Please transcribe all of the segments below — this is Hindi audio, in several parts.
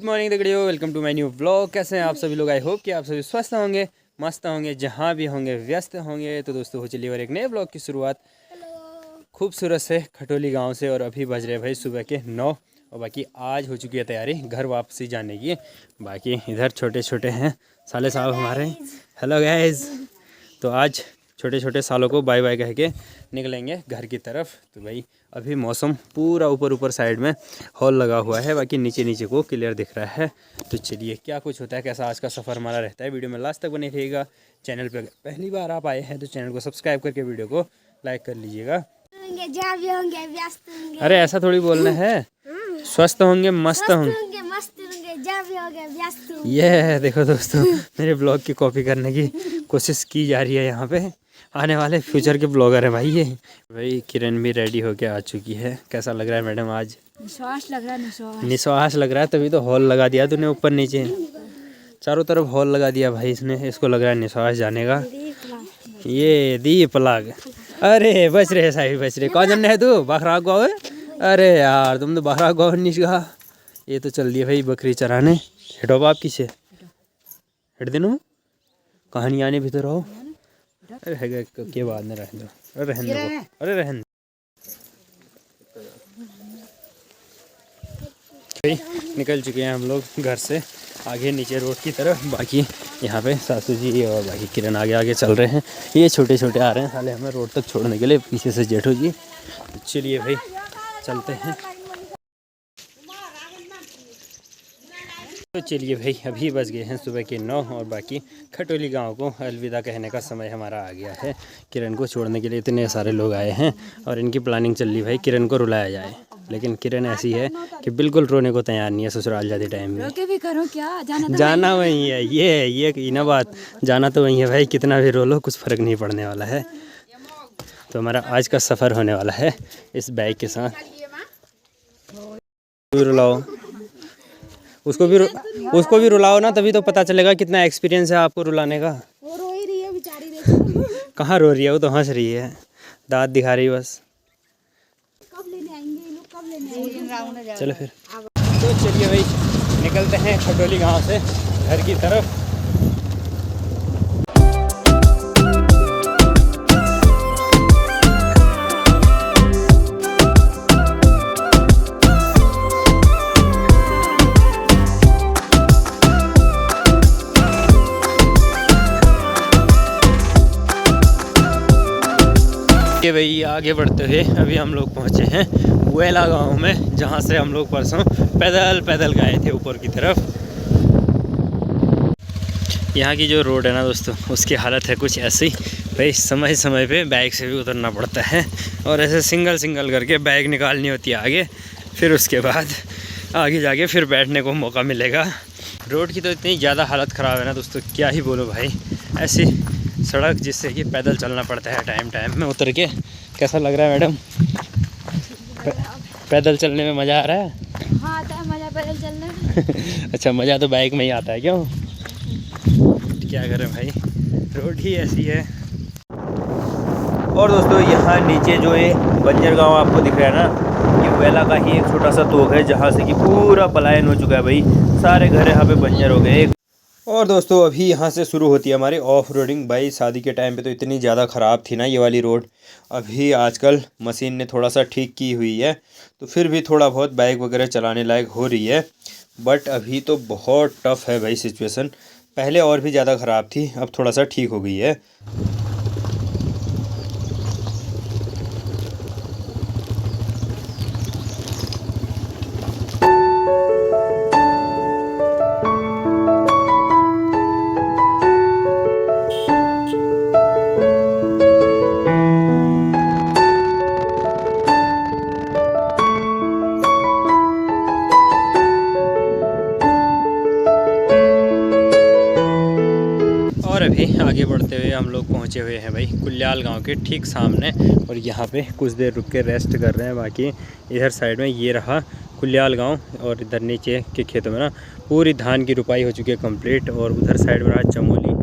गुड मॉर्निंग दगड़ियों, welcome to my new blog. कैसे हैं आप सभी लोग? आई होप कि आप सभी स्वस्थ होंगे, मस्त होंगे, जहाँ भी होंगे व्यस्त होंगे। तो दोस्तों हो चलिए और एक नए ब्लॉग की शुरुआत खूबसूरत से खटोली गांव से। और अभी बज रहे भाई सुबह के 9 और बाकी आज हो चुकी है तैयारी घर वापसी जाने की। बाकी इधर छोटे छोटे हैं साले साहब हमारे। Hello guys. तो आज छोटे छोटे सालों को बाय बाय कह के निकलेंगे घर की तरफ। तो भाई अभी मौसम पूरा ऊपर साइड में हॉल लगा हुआ है, बाकी नीचे नीचे को क्लियर दिख रहा है। तो चलिए क्या कुछ होता है, कैसा आज का सफ़र हमारा रहता है, वीडियो में लास्ट तक बने रहिएगा। चैनल पे पहली बार आप आए हैं तो चैनल को सब्सक्राइब करके वीडियो को लाइक कर लीजिएगा। अरे ऐसा थोड़ी बोलना है, स्वस्थ होंगे, मस्त होंगे। ये देखो दोस्तों, मेरे ब्लॉग की कॉपी करने की कोशिश की जा रही है। यहाँ पे आने वाले फ्यूचर के ब्लॉगर है भाई ये। भाई किरण भी रेडी होके आ चुकी है। कैसा लग रहा है मैडम आज? निश्वास लग रहा है, निश्वास लग रहा है। तभी तो हॉल लगा दिया तूने, ऊपर नीचे चारों तरफ हॉल लगा दिया भाई इसने। इसको लग रहा है निश्वास जाने का। ये दीप लाग। अरे बच रहे साहिब, बच रहे। कौन जन है तू? बखरा गाँव है? अरे यार तुम तो बखरा गाँव नहीं कहा। ये तो चल दिया भाई बकरी चराने। हेटो बाप किसे हेट देनो कहानी आने भीतर रहो। अरे है के बाद में रहने दो। अरे रहने दो, अरे रहने निकल चुके हैं हम लोग घर से आगे नीचे रोड की तरफ। बाकी यहाँ पे सासू जी और बाकी किरण आगे आगे चल रहे हैं। ये छोटे छोटे आ रहे हैं साले हमें रोड तक छोड़ने के लिए, पीछे से जेठो जी। चलिए भाई चलते हैं। तो चलिए भाई अभी बज गए हैं सुबह के 9 और बाकी खटोली गांव को अलविदा कहने का समय हमारा आ गया है। किरण को छोड़ने के लिए इतने सारे लोग आए हैं और इनकी प्लानिंग चल रही भाई किरण को रुलाया जाए। लेकिन किरण ऐसी है कि बिल्कुल रोने को तैयार नहीं है ससुराल जाते टाइम में। रोके भी करो क्या, जाना वही है। ये ना बात, जाना तो वही है भाई। कितना भी रो लो कुछ फ़र्क नहीं पड़ने वाला है। तो हमारा आज का सफ़र होने वाला है इस बाइक के साथ। रुलाओ उसको भी रुलाओ ना, तभी तो पता चलेगा कितना एक्सपीरियंस है आपको रुलाने का। वो रो ही रही है बेचारी। कहाँ रो रही है, वो तो हंस रही है, दांत दिखा रही बस। कब लेने आएंगे ये लोग, कब लेने आएंगे? चलो फिर तो चलिए भाई निकलते हैं खटोली गांव से घर की तरफ। ये भाई आगे बढ़ते हुए अभी हम लोग पहुँचे हैं वेला गांव में, जहाँ से हम लोग परसों पैदल गए थे ऊपर की तरफ। यहाँ की जो रोड है ना दोस्तों, उसकी हालत है कुछ ऐसी भाई। समय समय पे बाइक से भी उतरना पड़ता है और ऐसे सिंगल करके बाइक निकालनी होती है आगे। फिर उसके बाद आगे जाके फिर बैठने को मौका मिलेगा। रोड की तो इतनी ज़्यादा हालत ख़राब है ना दोस्तों, क्या ही बोलो भाई। ऐसी सड़क जिससे कि पैदल चलना पड़ता है टाइम में उतर के। कैसा लग रहा है मैडम? पैदल चलने में मज़ा आ रहा है? हाँ आता है मज़ा पैदल चलने में। अच्छा मज़ा तो बाइक में ही आता है क्यों? क्या करें भाई, रोड ही ऐसी है। और दोस्तों यहाँ नीचे जो ये बंजर गांव आपको दिख रहा है ना, ये वेला का ही एक छोटा सा तोक है जहाँ से कि पूरा पलायन हो चुका है भाई। सारे घर यहाँ पे बंजर हो गए। और दोस्तों अभी यहाँ से शुरू होती है हमारी ऑफ रोडिंग। भाई शादी के टाइम पे तो इतनी ज़्यादा ख़राब थी ना ये वाली रोड। अभी आजकल मशीन ने थोड़ा सा ठीक की हुई है, तो फिर भी थोड़ा बहुत बाइक वगैरह चलाने लायक हो रही है। बट अभी तो बहुत टफ है भाई सिचुएशन। पहले और भी ज़्यादा ख़राब थी, अब थोड़ा सा ठीक हो गई है। और अभी आगे बढ़ते हुए हम लोग पहुँचे हुए हैं भाई कुल्याल गांव के ठीक सामने। और यहाँ पे कुछ देर रुक के रेस्ट कर रहे हैं। बाकी इधर साइड में ये रहा कुल्याल गांव और इधर नीचे के खेतों में ना पूरी धान की रुपाई हो चुकी है कंप्लीट। और उधर साइड में रहा चमोली,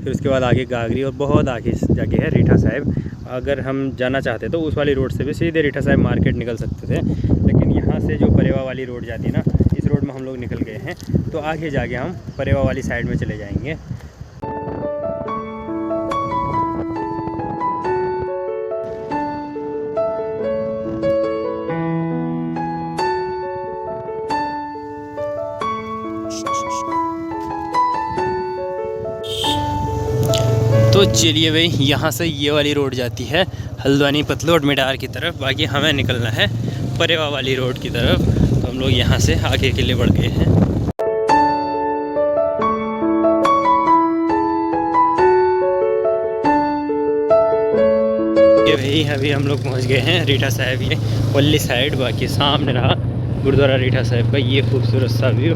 फिर उसके बाद आगे गागरी और बहुत आगे जगह है रीठा साहिब। अगर हम जाना चाहते तो उस वाली रोड से भी सीधे रीठा साहिब मार्केट निकल सकते थे, लेकिन यहाँ से जो परेवा वाली रोड जाती है ना, इस इस रोड में हम लोग निकल गए हैं। तो आगे जाके हम परेवा वाली साइड में चले जाएंगे। तो चलिए भाई, यहाँ से ये वाली रोड जाती है हल्द्वानी पतलोट मिडार की तरफ, बाकी हमें निकलना है परेवा वाली रोड की तरफ। तो हम लोग यहाँ से आगे के लिए बढ़ गए हैं। ये भाई अभी हम लोग पहुँच गए हैं रीठा साहिब ये वल्ली साइड। बाकी सामने रहा गुरुद्वारा रीठा साहिब का ये खूबसूरत सा व्यू।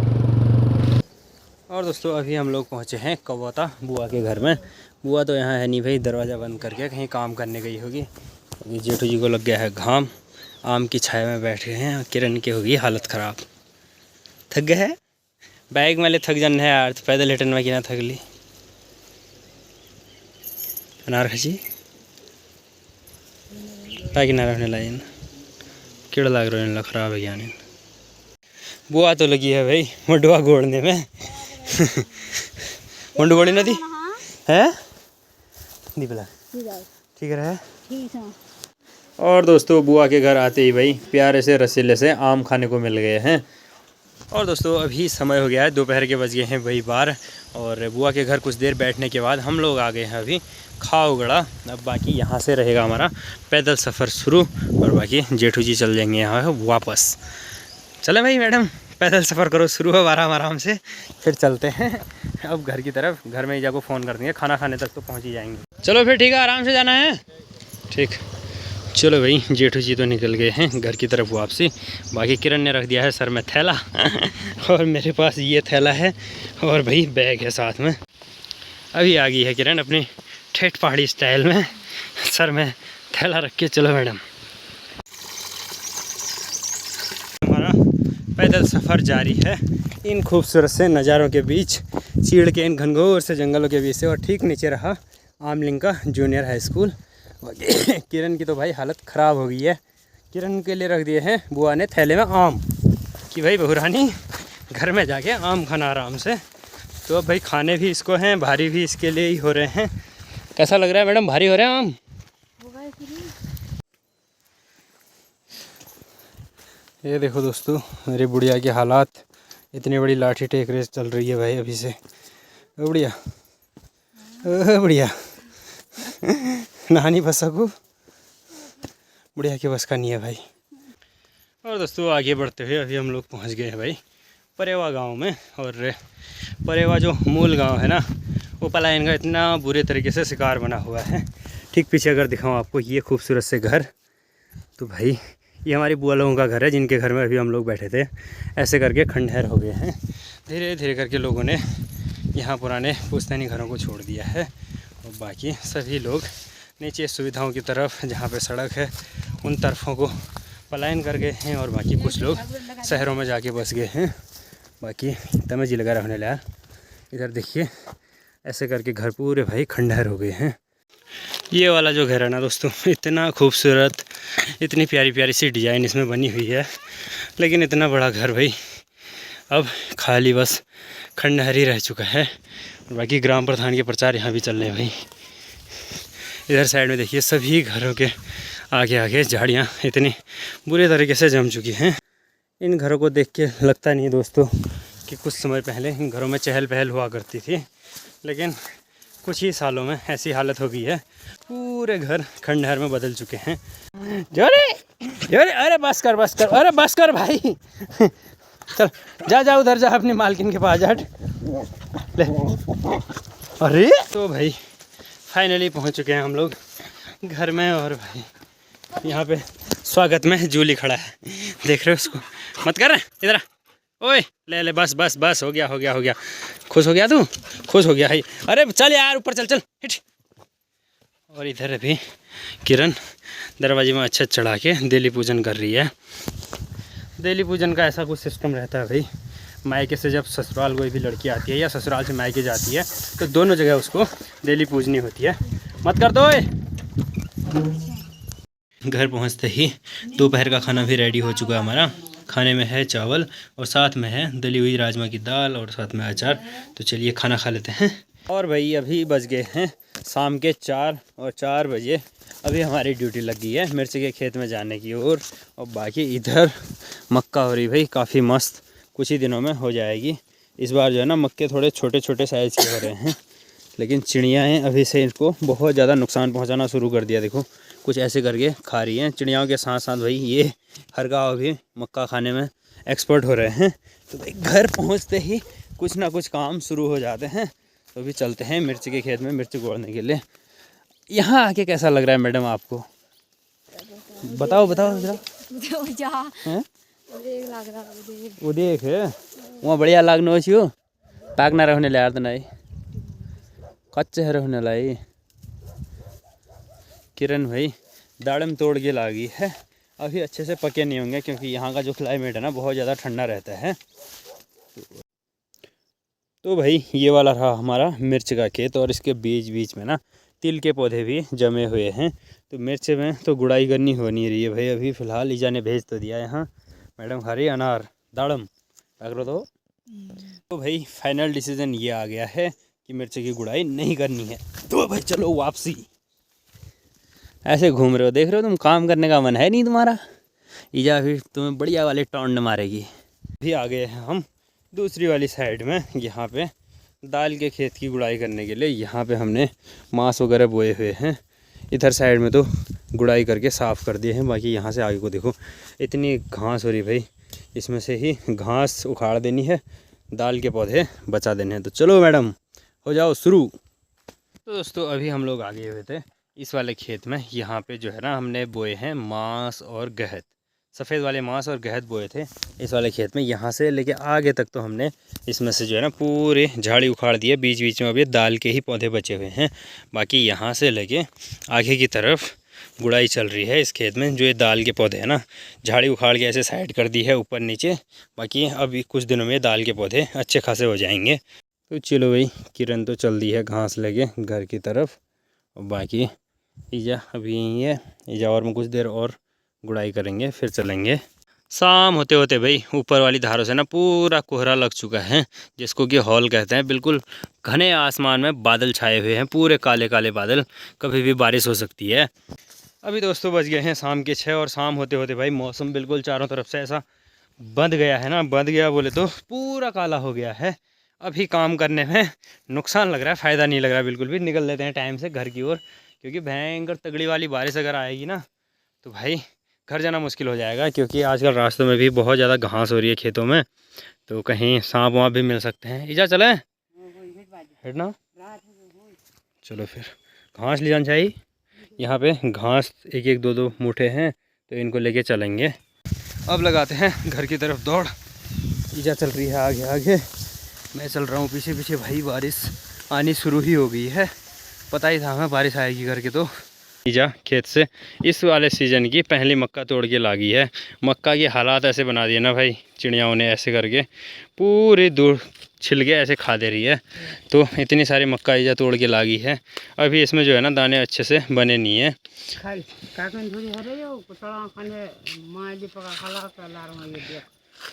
और दोस्तों अभी हम लोग पहुँचे हैं कवौता बुआ के घर में। बुआ तो यहाँ है नहीं भाई, दरवाज़ा बंद करके कहीं काम करने गई होगी। अभी जेठू जी को लग गया है घाम, आम की छाया में बैठ गए हैं। किरण की होगी हालत ख़राब, थक गए है बैग में ले थक जाना है यार, तो पैदल हिटन में कि ना थक ली अनार खची ताकि ना रहने लाइन कीड़ा लाग रहा ख़राब है ज्ञान। बुआ तो लगी है भाई मुंडवा गोड़ने में मुंड गोड़ी नदी है दीपला ठीक है। और दोस्तों बुआ के घर आते ही भाई प्यारे से रसीले से आम खाने को मिल गए हैं। और दोस्तों अभी समय हो गया है, दोपहर के बज गए हैं वही 12। और बुआ के घर कुछ देर बैठने के बाद हम लोग आ गए हैं अभी खाओगड़ा। अब बाकी यहाँ से रहेगा हमारा पैदल सफ़र शुरू, और बाकी जेठू जी चल जाएंगे यहाँ वापस। चले भाई मैडम, पैदल सफ़र करो शुरू हो आराम से, फिर चलते हैं अब घर की तरफ। घर में ईजा को फ़ोन कर देंगे, खाना खाने तक तो पहुँच ही जाएंगे। चलो फिर ठीक है, आराम से जाना है ठीक। चलो भाई जेठू जी तो निकल गए हैं घर की तरफ वापसी। बाकी किरण ने रख दिया है सर में थैला और मेरे पास ये थैला है और भाई बैग है साथ में। अभी आ गई है किरण अपनी ठेठ पहाड़ी स्टाइल में, सर में थैला रख के। चलो मैडम, हमारा पैदल सफ़र जारी है इन खूबसूरत से नज़ारों के बीच, चीड़ के इन घनघोर से जंगलों के बीच से। और ठीक नीचे रहा आमलिंग का जूनियर हाई स्कूल। किरण की तो भाई हालत ख़राब हो गई है। किरण के लिए रख दिए हैं बुआ ने थैले में आम कि भाई बहुरानी घर में जाके आम खाना आराम से। तो अब भाई खाने भी इसको हैं, भारी भी इसके लिए ही हो रहे हैं। कैसा लग रहा है मैडम, भारी हो रहे हैं आम? ये देखो दोस्तों मेरी बुढ़िया की हालात, इतनी बड़ी लाठी टेक रेस चल रही है भाई अभी से। ओ बुढ़िया, ओ बुढ़िया नहानी बस सकूँ, बुढ़िया की बस का नहीं है भाई। और दोस्तों आगे बढ़ते हुए अभी हम लोग पहुंच गए हैं भाई परेवा गांव में। और परेवा जो मूल गांव है ना, वो पलायन का इतना बुरे तरीके से शिकार बना हुआ है। ठीक पीछे अगर दिखाऊं आपको ये खूबसूरत से घर, तो भाई ये हमारी बुआ लोगों का घर है जिनके घर में अभी हम लोग बैठे थे। ऐसे करके खंडहर हो गए हैं, धीरे धीरे करके लोगों ने यहाँ पुराने पुश्तैनी घरों को छोड़ दिया है। और बाकी सभी लोग नीचे सुविधाओं की तरफ, जहाँ पे सड़क है उन तरफों को पलायन कर गए हैं। और बाकी कुछ लोग शहरों में जाके बस गए हैं। बाकी तमें जी लगा रहने लगा। इधर देखिए ऐसे करके घर पूरे भाई खंडहर हो गए हैं। ये वाला जो घर है ना दोस्तों, इतना खूबसूरत, इतनी प्यारी प्यारी सी डिज़ाइन इसमें बनी हुई है, लेकिन इतना बड़ा घर भाई अब खाली बस खंडहर ही रह चुका है। और बाकी ग्राम प्रधान के प्रचार यहाँ भी चल रहे हैं भाई। इधर साइड में देखिए सभी घरों के आगे आगे झाड़ियाँ इतनी बुरे तरीके से जम चुकी हैं। इन घरों को देख के लगता नहीं दोस्तों कि कुछ समय पहले इन घरों में चहल पहल हुआ करती थी, लेकिन कुछ ही सालों में ऐसी हालत हो गई है, पूरे घर खंडहर में बदल चुके हैं। जोरे जोरे, अरे बस कर, अरे बस कर भाई चल जा उधर जा, अपनी मालकिन के पास जा ले। अरे तो भाई फाइनली पहुंच चुके हैं हम लोग घर में। और भाई यहाँ पे स्वागत में जूली खड़ा है, देख रहे हो उसको, मत कर इधर आ। ओए ले बस हो गया। खुश हो गया तू, खुश हो गया है। अरे चल यार ऊपर चल हिट। और इधर अभी किरण दरवाजे में अच्छा चढ़ा के देली पूजन कर रही है। देली पूजन का ऐसा कुछ सिस्टम रहता है भाई, मायके से जब ससुराल कोई भी लड़की आती है या ससुराल से मायके जाती है, तो दोनों जगह उसको देली पूजनी होती है। मत कर दो। घर पहुंचते ही दोपहर का खाना भी रेडी हो चुका है हमारा। खाने में है चावल और साथ में है दली हुई राजमा की दाल और साथ में अचार। तो चलिए खाना खा लेते हैं। और भाई अभी बज गए हैं शाम के 4 और 4 बजे अभी हमारी ड्यूटी लग गई है मिर्च के खेत में जाने की और बाकी इधर मक्का हो रही भाई काफ़ी मस्त, कुछ ही दिनों में हो जाएगी। इस बार जो है ना मक्के थोड़े छोटे छोटे साइज़ के हो रहे हैं, लेकिन चिड़ियाएँ अभी से इनको बहुत ज़्यादा नुकसान पहुंचाना शुरू कर दिया। देखो कुछ ऐसे करके खा रही हैं। चिड़ियाओं के साथ साथ भाई ये हर गाँव भी मक्का खाने में एक्सपर्ट हो रहे हैं। तो भाई घर पहुंचते ही कुछ ना कुछ काम शुरू हो जाते हैं। तो अभी चलते हैं मिर्च के खेत में मिर्च गोड़ने के लिए। यहाँ आके कैसा लग रहा है मैडम आपको? बताओ बताओ जरा। हैं? वो देख वहाँ बढ़िया लागनो हो पाक ना रहने ला तो नहीं कच्चे है रहने लाई। किरण भाई दाड़म तोड़ के लागी है, अभी अच्छे से पके नहीं होंगे क्योंकि यहाँ का जो क्लाइमेट है ना बहुत ज़्यादा ठंडा रहता है। तो भाई ये वाला रहा हमारा मिर्च का खेत और इसके बीच बीच में ना तिल के पौधे भी जमे हुए हैं। तो मिर्च में तो गुड़ाई करनी हो नहीं रही है भाई। अभी फ़िलहाल ईजा ने भेज तो दिया है। यहाँ मैडम खा रही अनार दाड़म पकड़ो तो भाई फाइनल डिसीज़न ये आ गया है कि मिर्च की गुड़ाई नहीं करनी है। तो भाई चलो वापसी। ऐसे घूम रहे हो, देख रहे हो तुम, काम करने का मन है नहीं तुम्हारा। ईजा फिर तुम्हें बढ़िया वाले टॉन्ड मारेगी। अभी आ गए हैं हम दूसरी वाली साइड में, यहाँ पे दाल के खेत की गुड़ाई करने के लिए। यहाँ पे हमने मांस वगैरह बोए हुए हैं। इधर साइड में तो गुड़ाई करके साफ़ कर दिए हैं। बाकी यहाँ से आगे को देखो इतनी घास हो रही भाई, इसमें से ही घास उखाड़ देनी है, दाल के पौधे बचा देने हैं। तो चलो मैडम हो जाओ शुरू। तो दोस्तों अभी हम लोग आ गए हुए थे इस वाले खेत में। यहाँ पे जो है ना हमने बोए हैं मांस और गहत, सफ़ेद वाले मांस और गहत बोए थे इस वाले खेत में। यहाँ से लेके आगे तक तो हमने इसमें से जो है ना पूरे झाड़ी उखाड़ दिए। बीच बीच में अभी दाल के ही पौधे बचे हुए हैं। बाकी यहाँ से लेके आगे की तरफ गुड़ाई चल रही है इस खेत में। जो ये दाल के पौधे हैं ना झाड़ी उखाड़ के ऐसे साइड कर दी है ऊपर नीचे। बाकी अभी कुछ दिनों में दाल के पौधे अच्छे खासे हो जाएंगे। तो चलो भाई किरण तो चल दी है घास लेके घर की तरफ और बाकी ईजा अभी यहीं है। ईजा और में कुछ देर और गुड़ाई करेंगे फिर चलेंगे। शाम होते होते भाई ऊपर वाली धारों से ना पूरा कोहरा लग चुका है, जिसको कि हॉल कहते हैं। बिल्कुल घने आसमान में बादल छाए हुए हैं, पूरे काले काले बादल, कभी भी बारिश हो सकती है। अभी दोस्तों बज गए हैं शाम के 6 और शाम होते होते भाई मौसम बिल्कुल चारों तरफ से ऐसा बंध गया है ना, बंध गया बोले तो पूरा काला हो गया है। अभी काम करने में नुकसान लग रहा है, फ़ायदा नहीं लग रहा बिल्कुल भी। निकल लेते हैं टाइम से घर की ओर, क्योंकि भयंकर तगड़ी वाली बारिश अगर आएगी ना तो भाई घर जाना मुश्किल हो जाएगा। क्योंकि आजकल रास्तों में भी बहुत ज़्यादा घास हो रही है खेतों में, तो कहीं सांप वाँप भी मिल सकते हैं। इजा चले हेडना, चलो फिर घास ले जाना चाहिए। यहाँ पे घास एक एक दो दो मुठे हैं तो इनको लेके चलेंगे। अब लगाते हैं घर की तरफ दौड़। ईजा चल रही है आगे आगे, मैं चल रहा हूँ पीछे पीछे। भाई बारिश आनी शुरू ही हो गई है, पता ही था हमें बारिश आएगी करके। तो ईजा खेत से इस वाले सीज़न की पहली मक्का तोड़ के लागी है। मक्का के हालात ऐसे बना दिए ना भाई चिड़ियाओं ने, ऐसे करके पूरी दूर छिलके ऐसे खा दे रही है। तो इतनी सारी मक्का ईजा तोड़ के लागी है। अभी इसमें जो है ना दाने अच्छे से बने नहीं है।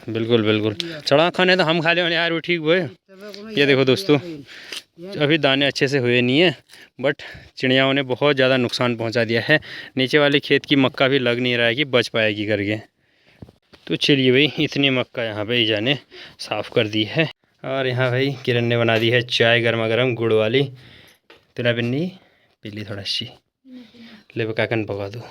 बिल्कुल बिल्कुल चढ़ा खाने तो हम खा ले यार, वो ठीक हुए। ये देखो दोस्तों अभी दाने अच्छे से हुए नहीं है, बट चिड़ियाओं ने बहुत ज़्यादा नुकसान पहुंचा दिया है। नीचे वाले खेत की मक्का भी लग नहीं रहा है कि बच पाएगी करके। तो चलिए भाई इतनी मक्का यहाँ पे ईजा ने साफ़ कर दी है। और यहाँ भाई किरण ने बना दी है चाय गर्मा गर्म गुड़ वाली। तेरा बिन्नी पीली थोड़ा सी ले काकन पका दो।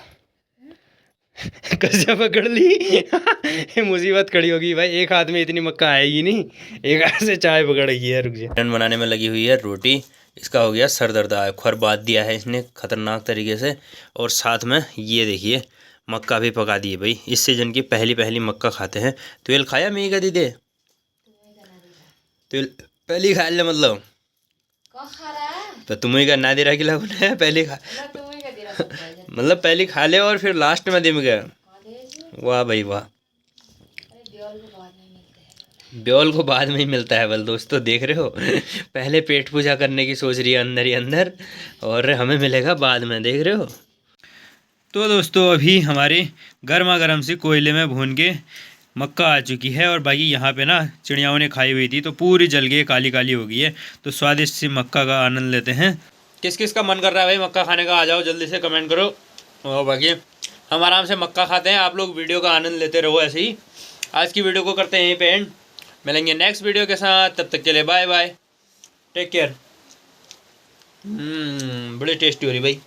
कैसे पकड़ ली मुसीबत खड़ी होगी भाई, एक हाथ में इतनी मक्का आएगी नहीं, एक हाथ से चाय पकड़ेगी है। रुक जा, किरण बनाने में लगी हुई है रोटी। इसका हो गया सर दर्द, खुर बात दिया है इसने खतरनाक तरीके से। और साथ में ये देखिए मक्का भी पका दी है भाई। इस सीजन की पहली पहली मक्का खाते हैं। तेल खाया मैं का दीदे तेल पहली खा ले, मतलब तो तुम्हें का ना दे रहा खिला पहले खा मतलब पहले खा ले और फिर लास्ट में दे गया। वाह भाई वाह, ब्योल को बाद में ही मिलता है। बल दोस्तों देख रहे हो पहले पेट पूजा करने की सोच रही है अंदर ही अंदर, और हमें मिलेगा बाद में, देख रहे हो। तो दोस्तों अभी हमारे गर्मा गर्म से कोयले में भून के मक्का आ चुकी है और बाकी यहाँ पे ना चिड़ियाओं ने खाई हुई थी तो पूरी जल गई, काली काली हो गई है। तो स्वादिष्ट सी मक्का का आनंद लेते हैं। किस किस का मन कर रहा है भाई मक्का खाने का, आ जाओ जल्दी से कमेंट करो। और बाकी हम आराम से मक्का खाते हैं, आप लोग वीडियो का आनंद लेते रहो ऐसे ही। आज की वीडियो को करते हैं यहीं पे एंड, मिलेंगे नेक्स्ट वीडियो के साथ, तब तक के लिए बाय बाय, टेक केयर। बड़ी टेस्टी हो रही भाई।